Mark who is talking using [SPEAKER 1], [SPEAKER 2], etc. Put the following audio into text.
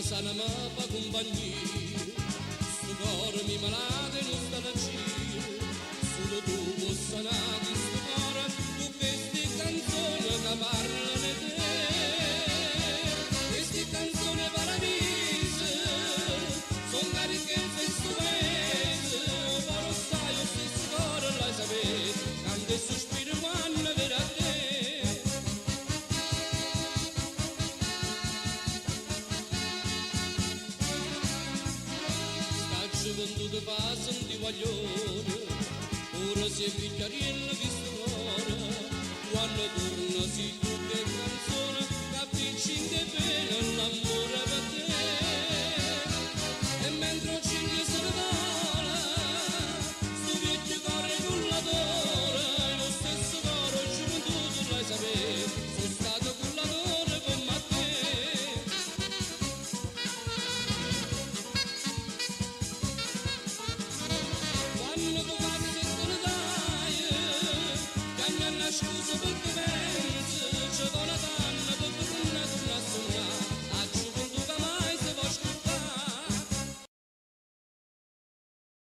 [SPEAKER 1] sana ma fa compagnia, sto cuore mi malate non sta la gira, solo tu puoi sanare sto cuore, tu queste canzoni che parlano di te, queste canzoni paradise, sono cariche in questo paese, però sai lo stesso cuore l'hai sapere, canta e sospiro quando vedi a te. Quando ti passano di guaglione, ora si è picchiariello che sto cuore, quando torna si